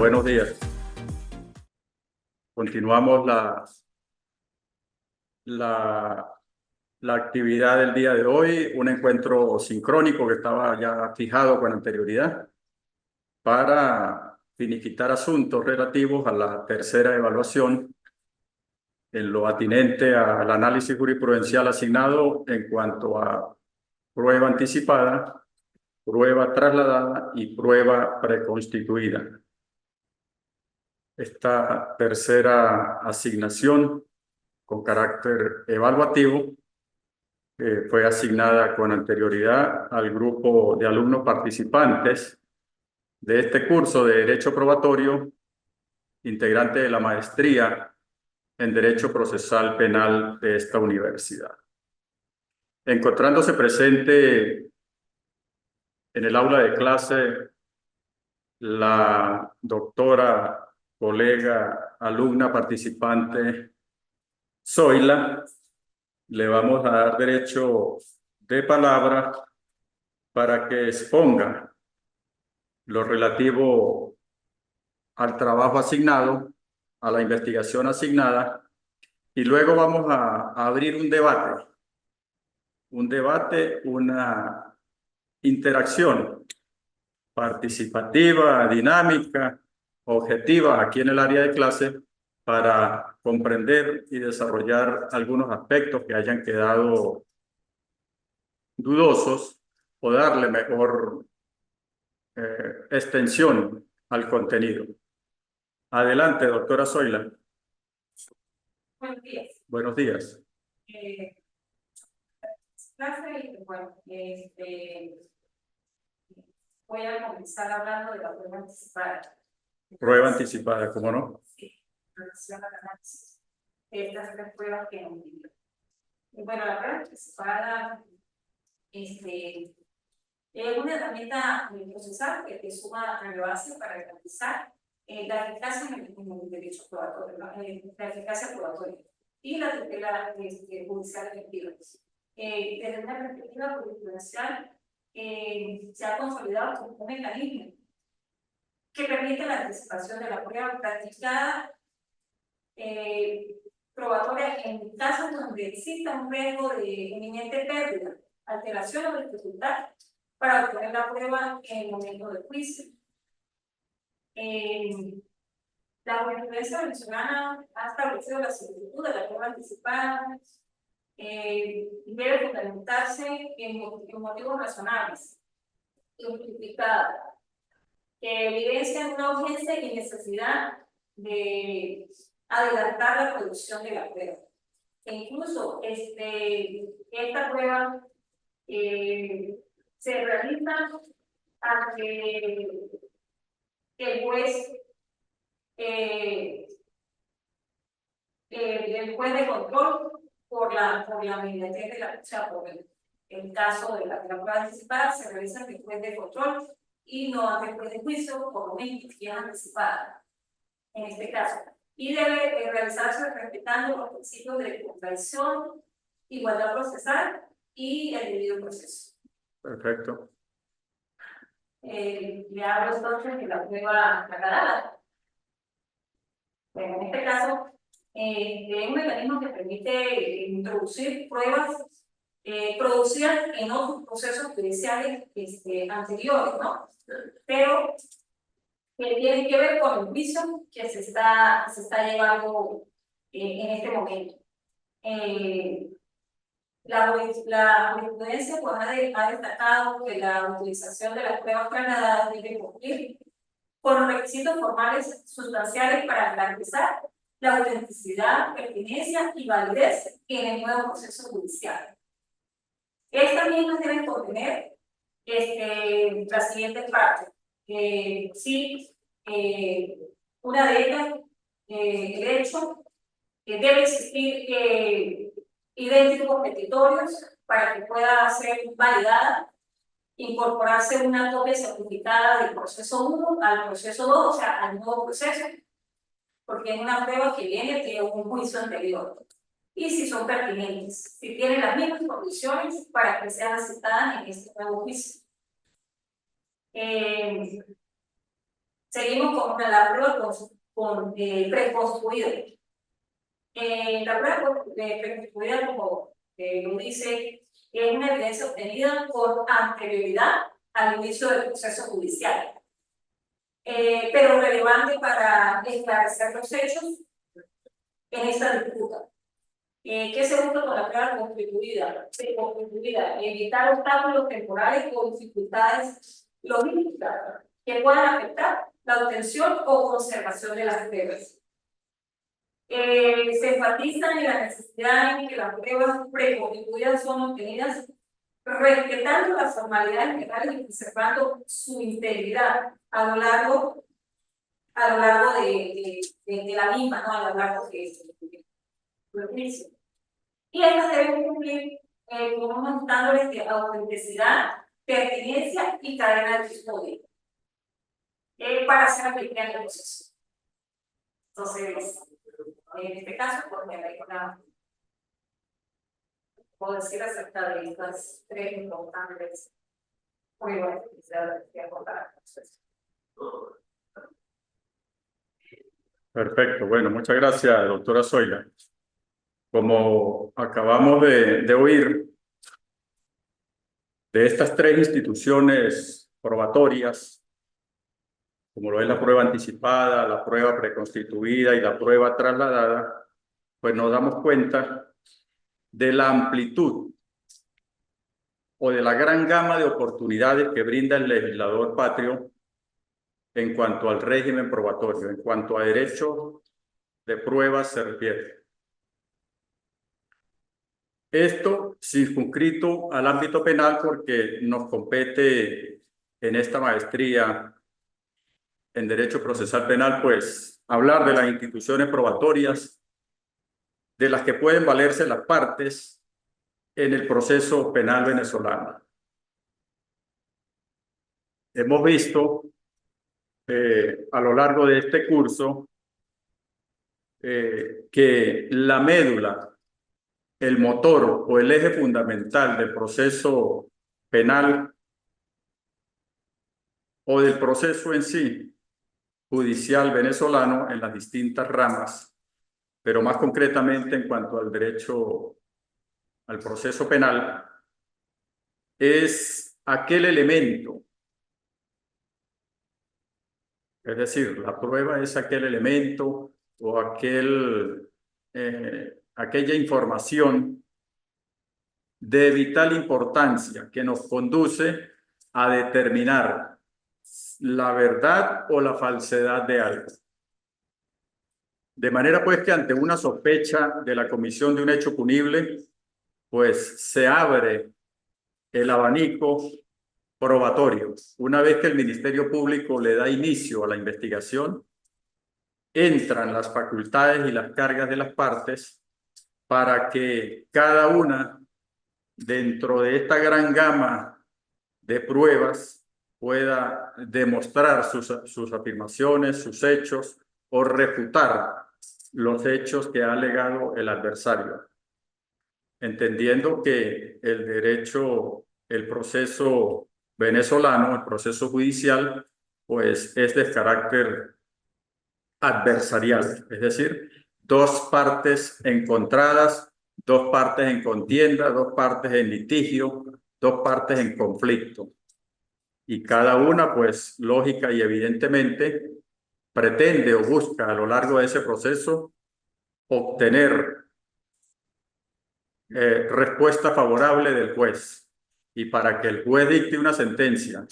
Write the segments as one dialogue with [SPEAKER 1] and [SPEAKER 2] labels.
[SPEAKER 1] Buenos días. Continuamos la actividad del día de hoy, un encuentro sincrónico que estaba ya fijado con anterioridad para finiquitar asuntos relativos a la tercera evaluación en lo atinente al análisis jurisprudencial asignado en cuanto a prueba anticipada, prueba trasladada y prueba preconstituida. Esta tercera asignación con carácter evaluativo fue asignada con anterioridad al grupo de alumnos participantes de este curso de Derecho Probatorio, integrante de la maestría en Derecho Procesal Penal de esta universidad. Encontrándose presente en el aula de clase la doctora, colega, alumna participante Zoila, le vamos a dar derecho de palabra para que exponga lo relativo al trabajo asignado, a la investigación asignada, y luego vamos a abrir un debate, una interacción participativa, dinámica, objetiva aquí en el área de clase para comprender y desarrollar algunos aspectos que hayan quedado dudosos o darle mejor extensión al contenido. Adelante, doctora Zoila.
[SPEAKER 2] Buenos días.
[SPEAKER 1] Buenos días.
[SPEAKER 2] Bueno, voy a comenzar hablando de la prueba anticipada.
[SPEAKER 1] Prueba anticipada, ¿cómo no?
[SPEAKER 2] Sí, relación al análisis de estas tres pruebas que hemos visto. Y bueno, la prueba anticipada es una herramienta procesal que suma relevancia para garantizar la eficacia en el derecho probatorio, la eficacia probatoria y la tutela judicial efectiva. Desde una perspectiva jurisprudencial, se ha consolidado como un mecanismo que permite la anticipación de la prueba practicada probatoria en casos donde exista un riesgo de inminente pérdida, alteración o dificultad para obtener la prueba en el momento del juicio. La jurisprudencia venezolana ha establecido la solicitud de la prueba anticipada debe fundamentarse en motivos razonables y justificados que evidencian una urgencia y necesidad de adelantar la producción de la prueba. E incluso esta prueba se realiza ante el juez de control por la inmediatez de la, o sea, por el caso de la prueba anticipada se realiza ante el juez de control y no ante el juez de juicio, por lo menos que es anticipada en este caso. Y debe realizarse respetando los principios de contradicción, igualdad procesal y el debido proceso.
[SPEAKER 1] Perfecto.
[SPEAKER 2] Le hablo entonces de la prueba trasladada. Bueno, en este caso, es un mecanismo que permite introducir pruebas producidas en otros procesos judiciales anteriores, ¿no? Pero que tienen que ver con el juicio que se está llevando en este momento. La jurisprudencia pues, ha destacado que la utilización de las pruebas trasladadas debe cumplir con los requisitos formales sustanciales para garantizar la autenticidad, pertinencia y validez en el nuevo proceso judicial. Estas mismas deben contener las siguientes partes. Una de ellas, el hecho que debe existir idénticos petitorios para que pueda ser validada, incorporarse una copia certificada del proceso 1 al proceso 2, o sea, al nuevo proceso, porque es una prueba que viene de un juicio anterior. Y si son pertinentes, si tienen las mismas condiciones para que sean aceptadas en este nuevo juicio. Seguimos con la prueba preconstruida. La prueba preconstruida, como lo dice, es una evidencia obtenida con anterioridad al inicio del proceso judicial. Pero relevante para esclarecer los hechos en esta disputa. ¿Qué se busca con la prueba constituida? Evitar obstáculos temporales o dificultades logísticas que puedan afectar la obtención o conservación de las pruebas. Se enfatiza en la necesidad en que las pruebas preconstituidas son obtenidas respetando las formalidades legales y preservando su integridad a lo largo de la misma, ¿no? A lo largo del juicio. Y estas deben cumplir con unos estándares de autenticidad, pertinencia y cadena de custodia para ser aplicada en el proceso. Entonces, en este caso, por ejemplo, puedo decir acerca de estas tres importantes pruebas que aportar al proceso.
[SPEAKER 1] Perfecto. Bueno, muchas gracias, doctora Zoila. Como acabamos de oír, de estas tres instituciones probatorias, como lo es la prueba anticipada, la prueba preconstituida y la prueba trasladada, pues nos damos cuenta de la amplitud o de la gran gama de oportunidades que brinda el legislador patrio en cuanto al régimen probatorio, en cuanto a derecho de pruebas se refiere. Esto circunscrito al ámbito penal porque nos compete en esta maestría en Derecho Procesal Penal, pues hablar de las instituciones probatorias de las que pueden valerse las partes en el proceso penal venezolano. Hemos visto a lo largo de este curso que la médula, el motor o el eje fundamental del proceso penal o del proceso en sí judicial venezolano en las distintas ramas, pero más concretamente en cuanto al derecho al proceso penal, es aquel elemento, es decir, la prueba es aquel elemento o aquella información de vital importancia que nos conduce a determinar la verdad o la falsedad de algo. De manera pues que ante una sospecha de la comisión de un hecho punible, pues se abre el abanico probatorio. Una vez que el Ministerio Público le da inicio a la investigación, entran las facultades y las cargas de las partes para que cada una, dentro de esta gran gama de pruebas, pueda demostrar sus afirmaciones, sus hechos o refutar los hechos que ha alegado el adversario. Entendiendo que el derecho, el proceso venezolano, el proceso judicial, pues es de carácter adversarial, es decir, dos partes encontradas, dos partes en contienda, dos partes en litigio, dos partes en conflicto. Y cada una, pues, lógica y evidentemente, pretende o busca a lo largo de ese proceso obtener respuesta favorable del juez. Y para que el juez dicte una sentencia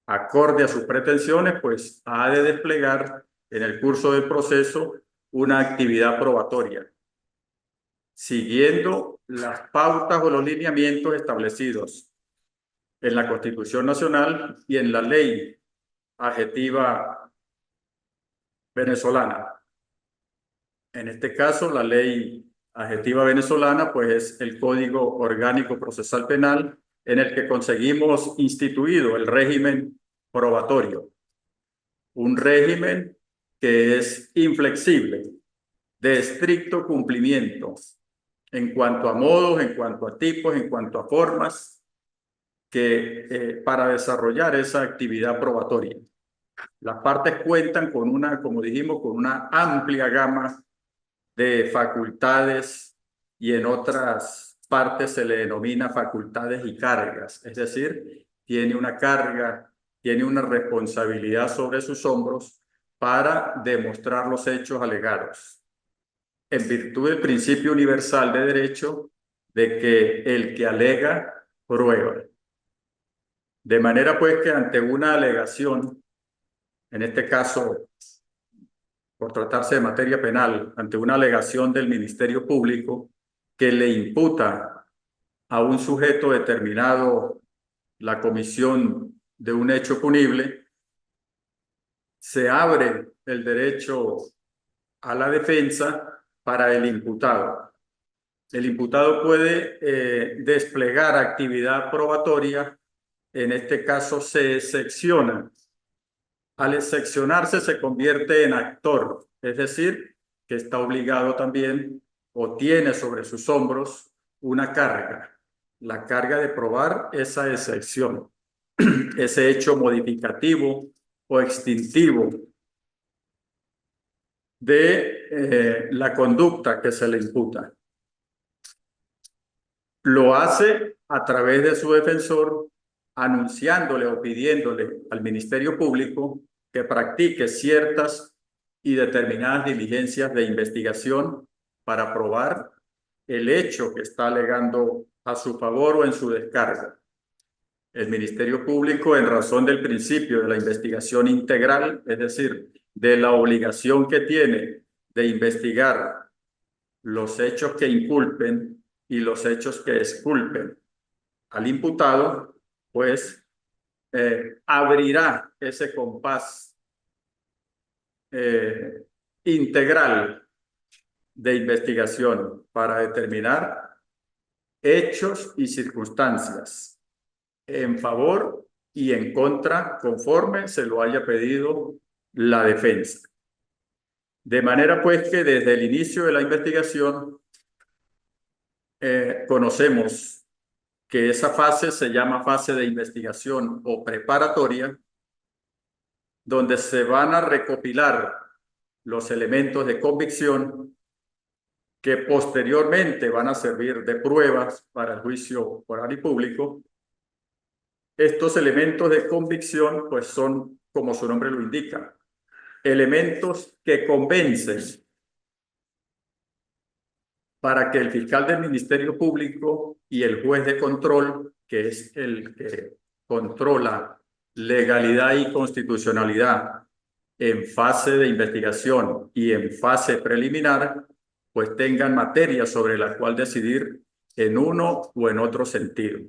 [SPEAKER 1] acorde a sus pretensiones, pues ha de desplegar en el curso del proceso una actividad probatoria, siguiendo las pautas o los lineamientos establecidos en la Constitución Nacional y en la ley adjetiva venezolana. En este caso, la ley adjetiva venezolana, pues es el Código Orgánico Procesal Penal, en el que conseguimos instituido el régimen probatorio. Un régimen que es inflexible, de estricto cumplimiento, en cuanto a modos, en cuanto a tipos, en cuanto a formas, que para desarrollar esa actividad probatoria. Las partes cuentan con una, como dijimos, con una amplia gama de facultades y en otras partes se le denomina facultades y cargas, es decir, tiene una carga, tiene una responsabilidad sobre sus hombros para demostrar los hechos alegados, en virtud del principio universal de derecho de que el que alega prueba. De manera pues que ante una alegación, en este caso por tratarse de materia penal, ante una alegación del Ministerio Público que le imputa a un sujeto determinado la comisión de un hecho punible, se abre el derecho a la defensa para el imputado. El imputado puede desplegar actividad probatoria, en este caso se secciona. Al seccionarse se convierte en actor, es decir, que está obligado también o tiene sobre sus hombros una carga, la carga de probar esa excepción, ese hecho modificativo o extintivo de la conducta que se le imputa. Lo hace a través de su defensor, anunciándole o pidiéndole al Ministerio Público que practique ciertas y determinadas diligencias de investigación para probar el hecho que está alegando a su favor o en su descarga. El Ministerio Público, en razón del principio de la investigación integral, es decir, de la obligación que tiene de investigar los hechos que inculpen y los hechos que exculpen al imputado, pues abrirá ese compás integral de investigación para determinar hechos y circunstancias en favor y en contra conforme se lo haya pedido la defensa. De manera pues que desde el inicio de la investigación conocemos que esa fase se llama fase de investigación o preparatoria, donde se van a recopilar los elementos de convicción que posteriormente van a servir de pruebas para el juicio oral y público. Estos elementos de convicción, pues son, como su nombre lo indica, elementos que convencen para que el fiscal del Ministerio Público y el juez de control, que es el que controla legalidad y constitucionalidad en fase de investigación y en fase preliminar, pues tengan materia sobre la cual decidir en uno o en otro sentido.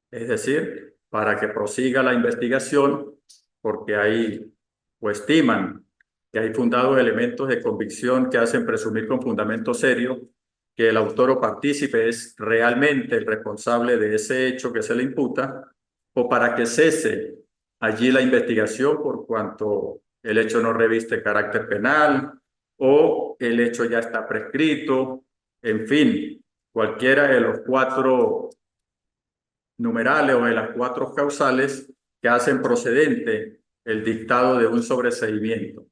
[SPEAKER 1] Es decir, para que prosiga la investigación, porque hay o estiman que hay fundados elementos de convicción que hacen presumir con fundamento serio que el autor o partícipe es realmente el responsable de ese hecho que se le imputa, o para que cese allí la investigación por cuanto el hecho no reviste carácter penal o el hecho ya está prescrito, en fin, cualquiera de los cuatro numerales o de las cuatro causales que hacen procedente el dictado de un sobreseimiento.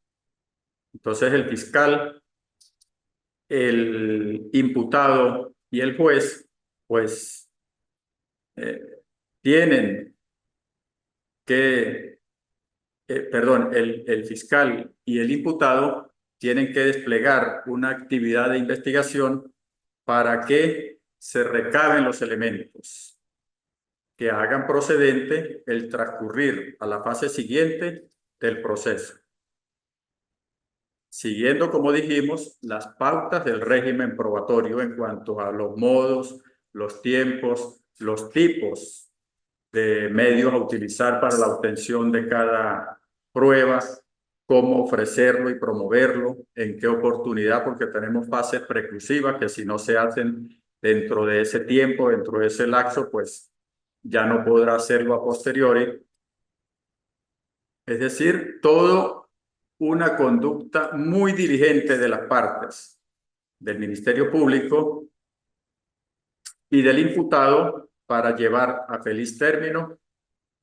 [SPEAKER 1] Entonces el fiscal, el imputado y el juez, pues tienen que, el fiscal y el imputado tienen que desplegar una actividad de investigación para que se recaben los elementos que hagan procedente el transcurrir a la fase siguiente del proceso, siguiendo, como dijimos, las pautas del régimen probatorio en cuanto a los modos, los tiempos, los tipos de medios a utilizar para la obtención de cada prueba, cómo ofrecerlo y promoverlo, en qué oportunidad, porque tenemos fases preclusivas que si no se hacen dentro de ese tiempo, dentro de ese lapso, pues ya no podrá hacerlo a posteriori. Es decir, todo una conducta muy diligente de las partes, del Ministerio Público y del imputado para llevar a feliz término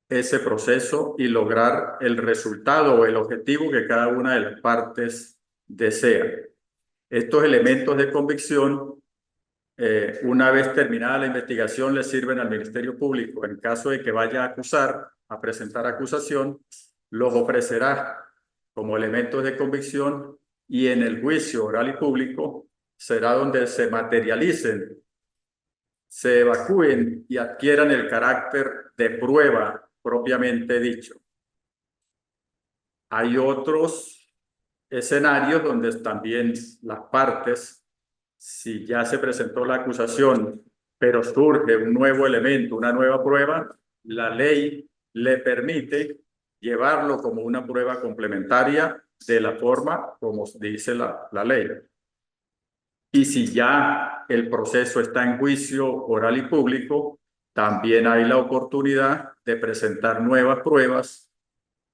[SPEAKER 1] ese proceso y lograr el resultado o el objetivo que cada una de las partes desea. Estos elementos de convicción, una vez terminada la investigación, le sirven al Ministerio Público. En caso de que vaya a acusar, a presentar acusación, los ofrecerá como elementos de convicción y en el juicio oral y público será donde se materialicen, se evacúen y adquieran el carácter de prueba propiamente dicho. Hay otros escenarios donde también las partes, si ya se presentó la acusación, pero surge un nuevo elemento, una nueva prueba, la ley le permite llevarlo como una prueba complementaria de la forma como dice la ley. Y si ya el proceso está en juicio oral y público, también hay la oportunidad de presentar nuevas pruebas,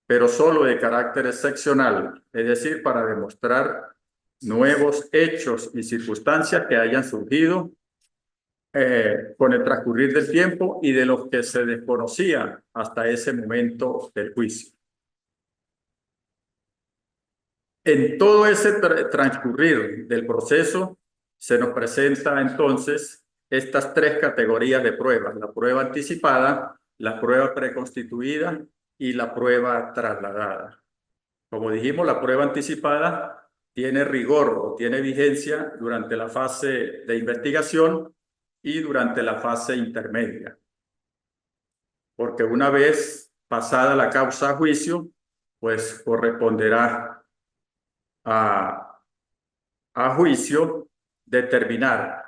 [SPEAKER 1] pero solo de carácter excepcional, es decir, para demostrar nuevos hechos y circunstancias que hayan surgido con el transcurrir del tiempo y de los que se desconocía hasta ese momento del juicio. En todo ese transcurrir del proceso se nos presenta entonces estas tres categorías de pruebas: la prueba anticipada, la prueba preconstituida y la prueba trasladada. Como dijimos, la prueba anticipada tiene rigor o tiene vigencia durante la fase de investigación y durante la fase intermedia. Porque una vez pasada la causa a juicio, pues corresponderá a juicio determinar.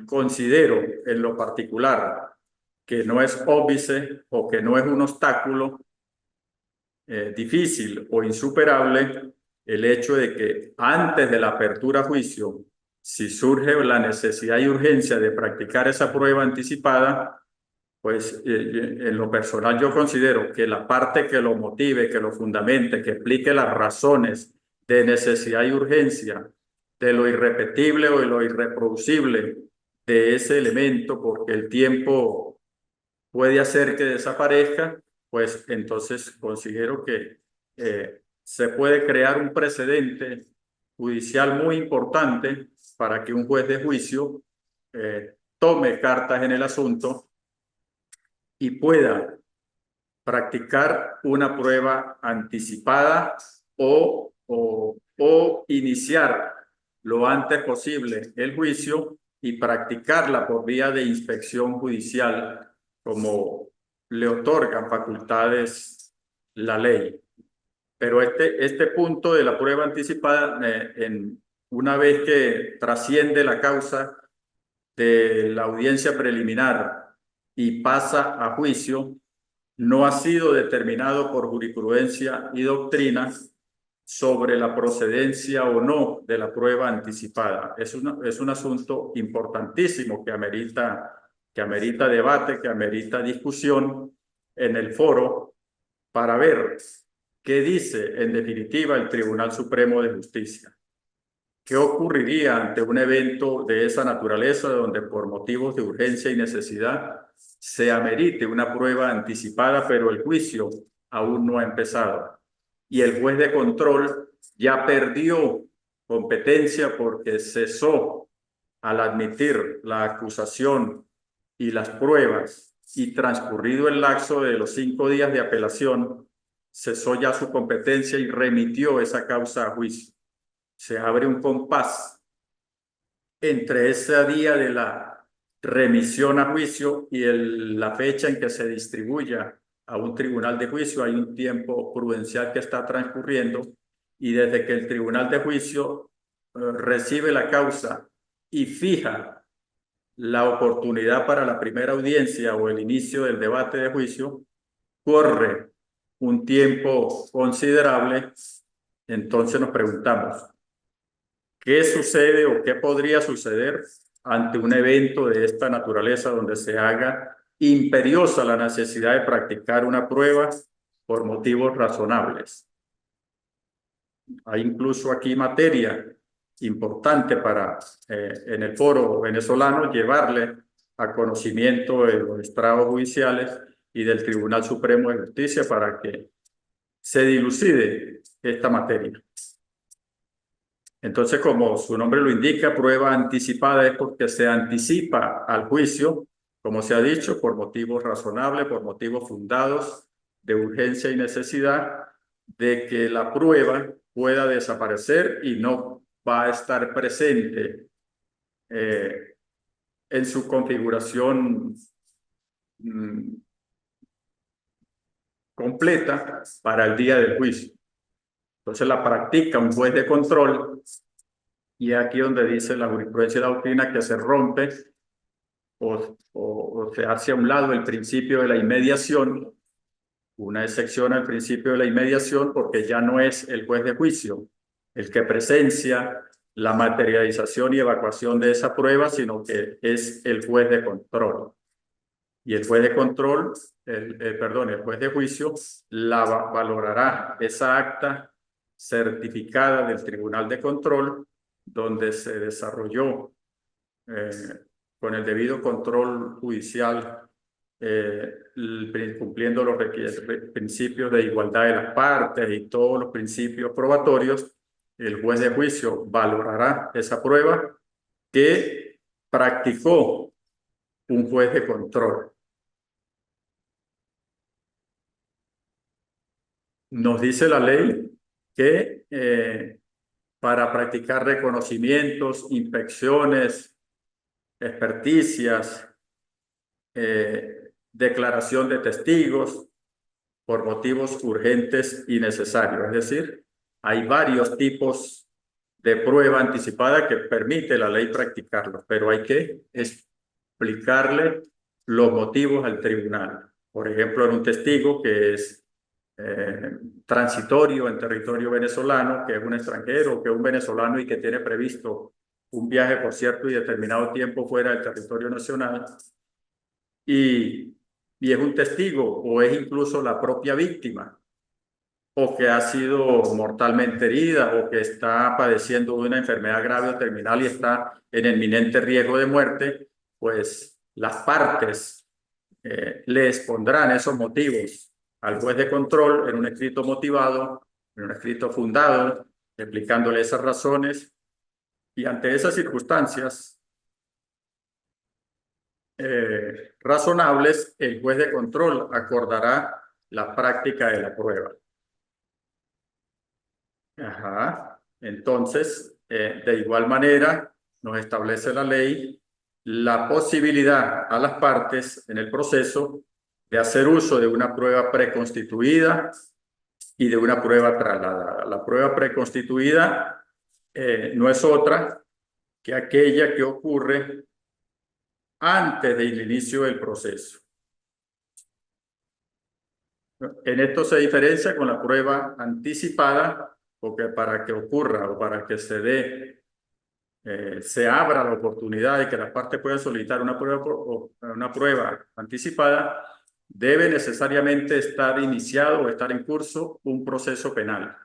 [SPEAKER 1] Considero en lo particular que no es óbice o que no es un obstáculo difícil o insuperable el hecho de que antes de la apertura a juicio, si surge la necesidad y urgencia de practicar esa prueba anticipada, pues en lo personal yo considero que la parte que lo motive, que lo fundamente, que explique las razones de necesidad y urgencia, de lo irrepetible o de lo irreproducible de ese elemento, porque el tiempo puede hacer que desaparezca, pues entonces considero que se puede crear un precedente judicial muy importante para que un juez de juicio tome cartas en el asunto y pueda practicar una prueba anticipada o iniciar lo antes posible el juicio y practicarla por vía de inspección judicial, como le otorgan facultades la ley. Pero este punto de la prueba anticipada, una vez que trasciende la causa de la audiencia preliminar y pasa a juicio, no ha sido determinado por jurisprudencia y doctrina sobre la procedencia o no de la prueba anticipada. Es un asunto importantísimo que amerita debate, que amerita discusión en el foro para ver qué dice en definitiva el Tribunal Supremo de Justicia. ¿Qué ocurriría ante un evento de esa naturaleza donde por motivos de urgencia y necesidad se amerite una prueba anticipada, pero el juicio aún no ha empezado? Y el juez de control ya perdió competencia porque cesó al admitir la acusación y las pruebas, y transcurrido el lapso de los 5 días de apelación, cesó ya su competencia y remitió esa causa a juicio. Se abre un compás entre ese día de la remisión a juicio y la fecha en que se distribuya a un tribunal de juicio. Hay un tiempo prudencial que está transcurriendo, y desde que el tribunal de juicio recibe la causa y fija la oportunidad para la primera audiencia o el inicio del debate de juicio, corre un tiempo considerable. Entonces nos preguntamos, ¿qué sucede o qué podría suceder ante un evento de esta naturaleza donde se haga imperiosa la necesidad de practicar una prueba por motivos razonables? Hay incluso aquí materia importante para en el foro venezolano llevarle a conocimiento de los estrados judiciales y del Tribunal Supremo de Justicia para que se dilucide esta materia. Entonces, como su nombre lo indica, prueba anticipada es porque se anticipa al juicio, como se ha dicho, por motivos razonables, por motivos fundados de urgencia y necesidad de que la prueba pueda desaparecer y no va a estar presente en su configuración completa para el día del juicio. Entonces la practica un juez de control y aquí donde dice la jurisprudencia y la doctrina que se rompe o se hace a un lado el principio de la inmediación, una excepción al principio de la inmediación porque ya no es el juez de juicio el que presencia la materialización y evacuación de esa prueba, sino que es el juez de control. Y el juez de control, el juez de juicio valorará esa acta certificada del Tribunal de Control donde se desarrolló con el debido control judicial, cumpliendo los principios de igualdad de las partes y todos los principios probatorios, el juez de juicio valorará esa prueba que practicó un juez de control. Nos dice la ley que para practicar reconocimientos, inspecciones, experticias, declaración de testigos por motivos urgentes y necesarios. Es decir, hay varios tipos de prueba anticipada que permite la ley practicarlo, pero hay que explicarle los motivos al tribunal. Por ejemplo, en un testigo que es transitorio en territorio venezolano, que es un extranjero, que es un venezolano y que tiene previsto un viaje por cierto y determinado tiempo fuera del territorio nacional, y es un testigo o es incluso la propia víctima, o que ha sido mortalmente herida o que está padeciendo de una enfermedad grave o terminal y está en inminente riesgo de muerte, pues las partes le expondrán esos motivos al juez de control en un escrito motivado, en un escrito fundado, explicándole esas razones, y ante esas circunstancias razonables, el juez de control acordará la práctica de la prueba. Ajá. Entonces, de igual manera, nos establece la ley la posibilidad a las partes en el proceso de hacer uso de una prueba preconstituida y de una prueba trasladada. La prueba preconstituida no es otra que aquella que ocurre antes del inicio del proceso. En esto se diferencia con la prueba anticipada, porque para que ocurra o para que se dé, se abra la oportunidad de que las partes puedan solicitar una prueba anticipada, debe necesariamente estar iniciado o estar en curso un proceso penal.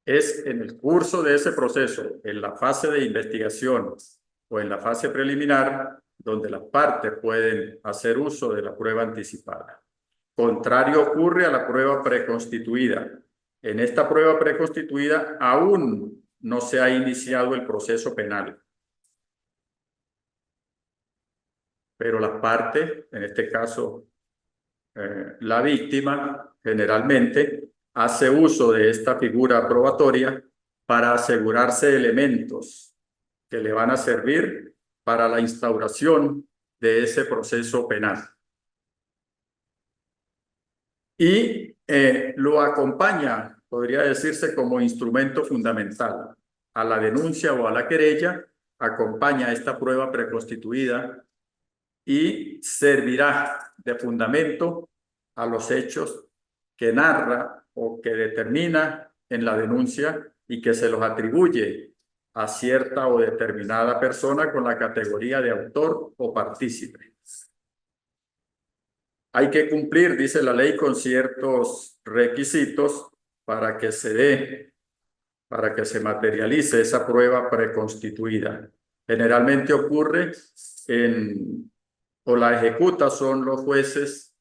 [SPEAKER 1] Es en el curso de ese proceso, en la fase de investigación o en la fase preliminar, donde las partes pueden hacer uso de la prueba anticipada. Contrario ocurre a la prueba preconstituida. En esta prueba preconstituida aún no se ha iniciado el proceso penal. Pero las partes, en este caso la víctima, generalmente hace uso de esta figura probatoria para asegurarse elementos que le van a servir para la instauración de ese proceso penal. Y lo acompaña, podría decirse, como instrumento fundamental a la denuncia o a la querella, acompaña esta prueba preconstituida y servirá de fundamento a los hechos que narra o que determina en la denuncia y que se los atribuye a cierta o determinada persona con la categoría de autor o partícipe. Hay que cumplir, dice la ley, con ciertos requisitos para que se dé, para que se materialice esa prueba preconstituida. Generalmente ocurre en o la ejecuta son los jueces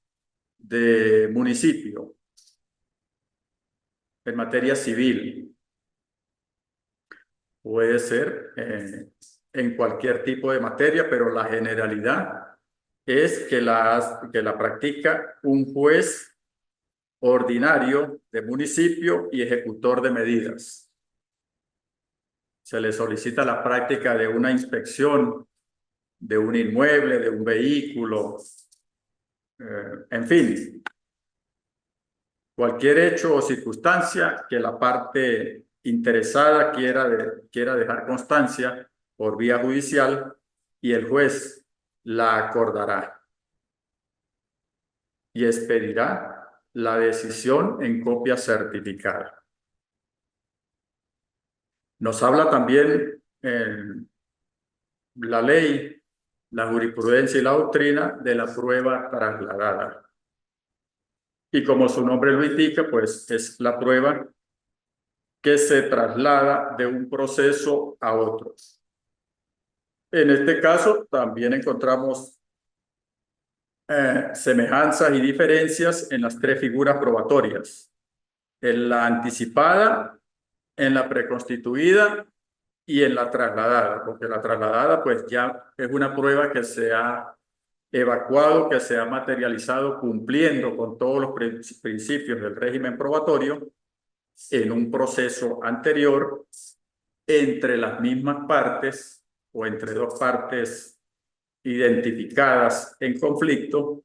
[SPEAKER 1] de municipio en materia civil. Puede ser en cualquier tipo de materia, pero la generalidad es que la practica un juez ordinario de municipio y ejecutor de medidas. Se le solicita la práctica de una inspección de un inmueble, de un vehículo, en fin, cualquier hecho o circunstancia que la parte interesada quiera dejar constancia por vía judicial y el juez la acordará y expedirá la decisión en copia certificada. Nos habla también la ley, la jurisprudencia y la doctrina de la prueba trasladada. Y como su nombre lo indica, pues es la prueba que se traslada de un proceso a otro. En este caso, también encontramos semejanzas y diferencias en las tres figuras probatorias: en la anticipada, en la preconstituida y en la trasladada, porque la trasladada pues ya es una prueba que se ha evacuado, que se ha materializado cumpliendo con todos los principios del régimen probatorio en un proceso anterior entre las mismas partes o entre dos partes identificadas en conflicto,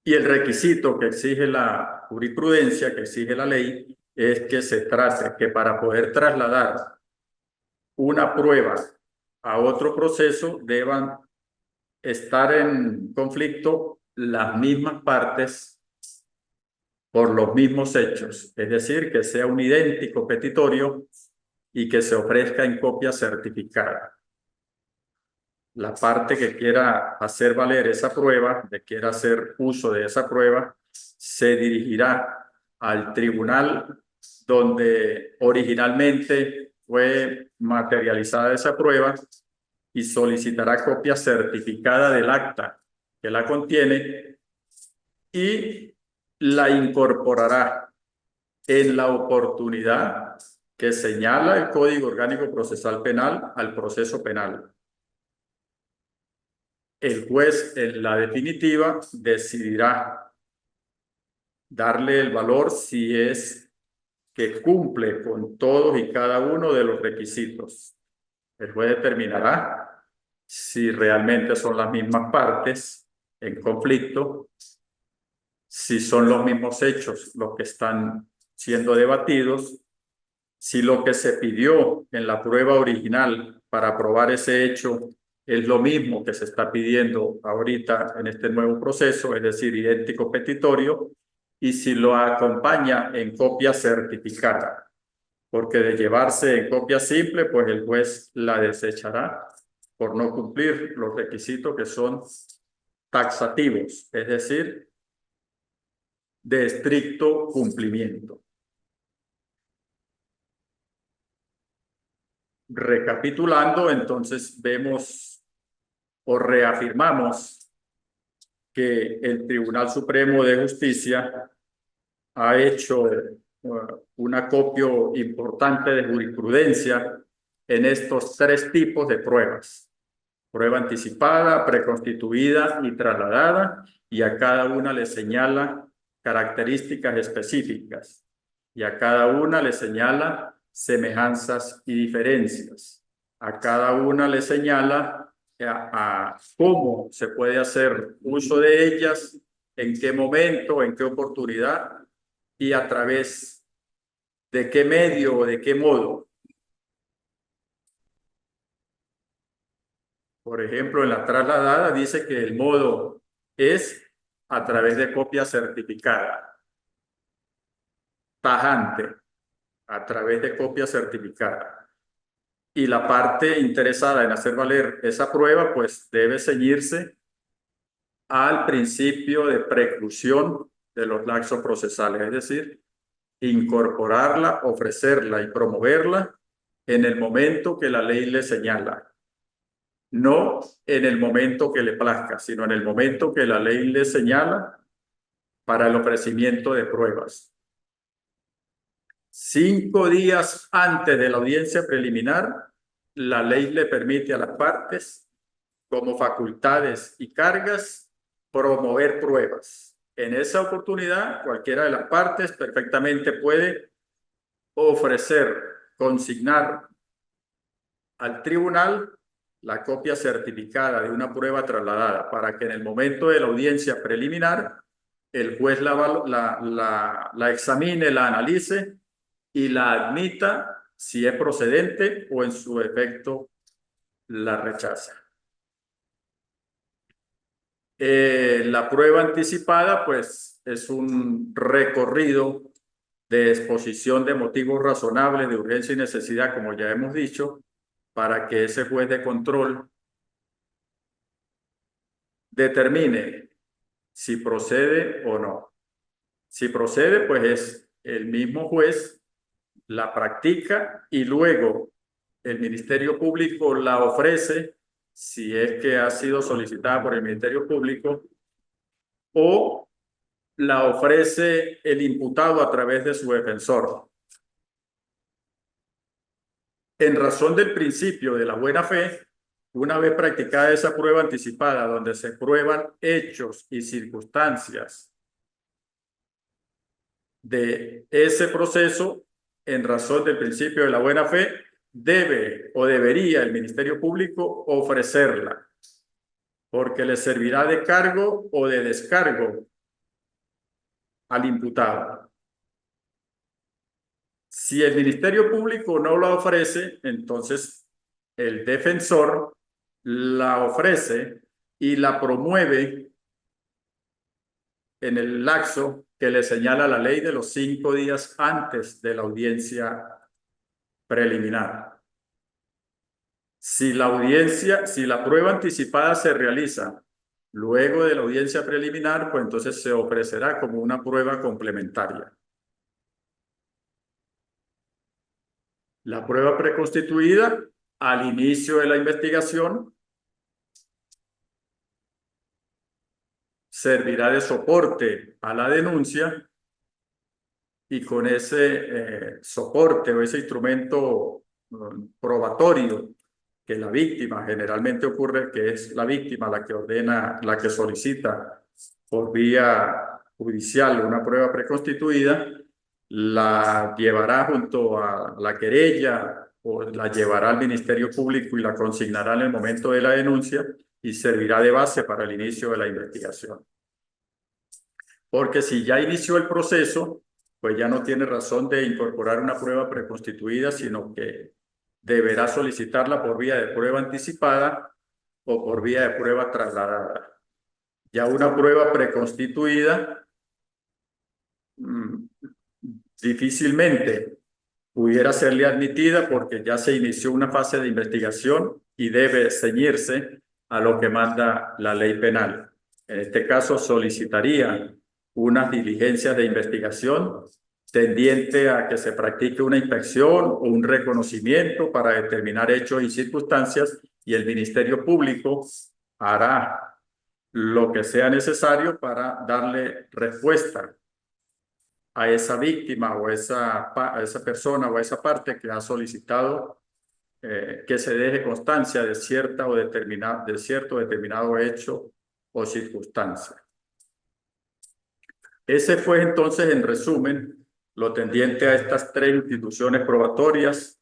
[SPEAKER 1] y el requisito que exige la jurisprudencia, que exige la ley, es que se trate que para poder trasladar una prueba a otro proceso deban estar en conflicto las mismas partes por los mismos hechos, es decir, que sea un idéntico petitorio y que se ofrezca en copia certificada. La parte que quiera hacer valer esa prueba, que quiera hacer uso de esa prueba, se dirigirá al tribunal donde originalmente fue materializada esa prueba y solicitará copia certificada del acta que la contiene y la incorporará en la oportunidad que señala el Código Orgánico Procesal Penal al proceso penal. El juez en la definitiva decidirá darle el valor si es que cumple con todos y cada uno de los requisitos. El juez determinará si realmente son las mismas partes en conflicto, si son los mismos hechos los que están siendo debatidos, si lo que se pidió en la prueba original para probar ese hecho es lo mismo que se está pidiendo ahorita en este nuevo proceso, es decir, idéntico petitorio, y si lo acompaña en copia certificada, porque de llevarse en copia simple, pues el juez la desechará por no cumplir los requisitos que son taxativos, es decir, de estricto cumplimiento. Recapitulando, entonces vemos o reafirmamos que el Tribunal Supremo de Justicia ha hecho un acopio importante de jurisprudencia en estos tres tipos de pruebas: prueba anticipada, preconstituida y trasladada, y a cada una le señala características específicas y a cada una le señala semejanzas y diferencias. A cada una le señala a cómo se puede hacer uso de ellas, en qué momento, en qué oportunidad y a través de qué medio o de qué modo. Por ejemplo, en la trasladada dice que el modo es a través de copia certificada, tajante, a través de copia certificada. Y la parte interesada en hacer valer esa prueba, pues debe ceñirse al principio de preclusión de los laxos procesales, es decir, incorporarla, ofrecerla y promoverla en el momento que la ley le señala. no en el momento que le plazca, sino en el momento que la ley le señala para el ofrecimiento de pruebas. 5 días antes de la audiencia preliminar, la ley le permite a las partes, como facultades y cargas, promover pruebas. En esa oportunidad, cualquiera de las partes perfectamente puede ofrecer, consignar al tribunal la copia certificada de una prueba trasladada para que en el momento de la audiencia preliminar el juez la examine, la analice y la admita si es procedente o en su efecto la rechaza. La prueba anticipada pues es un recorrido de exposición de motivos razonables de urgencia y necesidad, como ya hemos dicho, para que ese juez de control determine si procede o no. Si procede, pues es el mismo juez, la practica y luego el Ministerio Público la ofrece, si es que ha sido solicitada por el Ministerio Público, o la ofrece el imputado a través de su defensor. En razón del principio de la buena fe, una vez practicada esa prueba anticipada, donde se prueban hechos y circunstancias de ese proceso, en razón del principio de la buena fe, debe o debería el Ministerio Público ofrecerla, porque le servirá de cargo o de descargo al imputado. Si el Ministerio Público no la ofrece, entonces el defensor la ofrece y la promueve en el lapso que le señala la ley de los 5 días antes de la audiencia preliminar. Si la prueba anticipada se realiza luego de la audiencia preliminar, pues entonces se ofrecerá como una prueba complementaria. La prueba preconstituida al inicio de la investigación servirá de soporte a la denuncia y con ese soporte o ese instrumento probatorio que la víctima, generalmente ocurre que es la víctima la que ordena, la que solicita por vía judicial una prueba preconstituida, la llevará junto a la querella o la llevará al Ministerio Público y la consignará en el momento de la denuncia y servirá de base para el inicio de la investigación. Porque si ya inició el proceso, pues ya no tiene razón de incorporar una prueba preconstituida, sino que deberá solicitarla por vía de prueba anticipada o por vía de prueba trasladada. Ya una prueba preconstituida difícilmente pudiera serle admitida porque ya se inició una fase de investigación y debe ceñirse a lo que manda la ley penal. En este caso solicitaría unas diligencias de investigación tendiente a que se practique una inspección o un reconocimiento para determinar hechos y circunstancias y el Ministerio Público hará lo que sea necesario para darle respuesta a esa víctima o a esa persona o a esa parte que ha solicitado que se deje constancia de cierto o determinado hecho o circunstancia. Ese fue entonces, en resumen, lo tendiente a estas 3 instituciones probatorias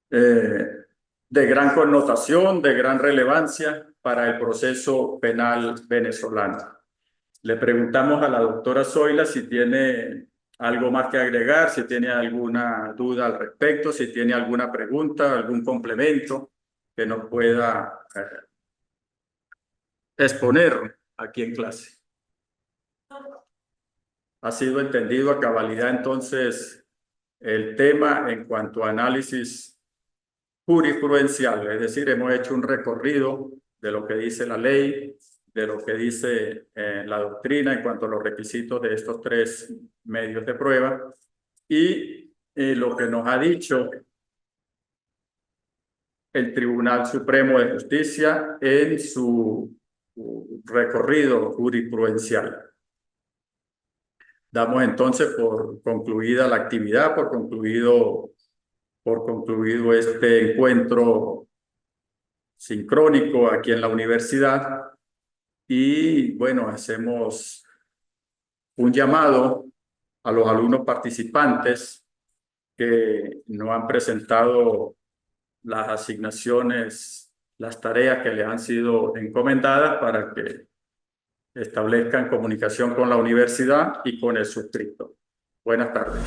[SPEAKER 1] de gran connotación, de gran relevancia para el proceso penal venezolano. Le preguntamos a la doctora Zoila si tiene algo más que agregar, si tiene alguna duda al respecto, si tiene alguna pregunta, algún complemento que nos pueda exponer aquí en clase. Ha sido entendido a cabalidad entonces el tema en cuanto a análisis jurisprudencial, es decir, hemos hecho un recorrido de lo que dice la ley, de lo que dice la doctrina en cuanto a los requisitos de estos 3 medios de prueba y lo que nos ha dicho el Tribunal Supremo de Justicia en su recorrido jurisprudencial. Damos entonces por concluida la actividad, por concluido este encuentro sincrónico aquí en la universidad. Y bueno, hacemos un llamado a los alumnos participantes que no han presentado las asignaciones, las tareas que les han sido encomendadas para que establezcan comunicación con la universidad y con el suscripto. Buenas tardes.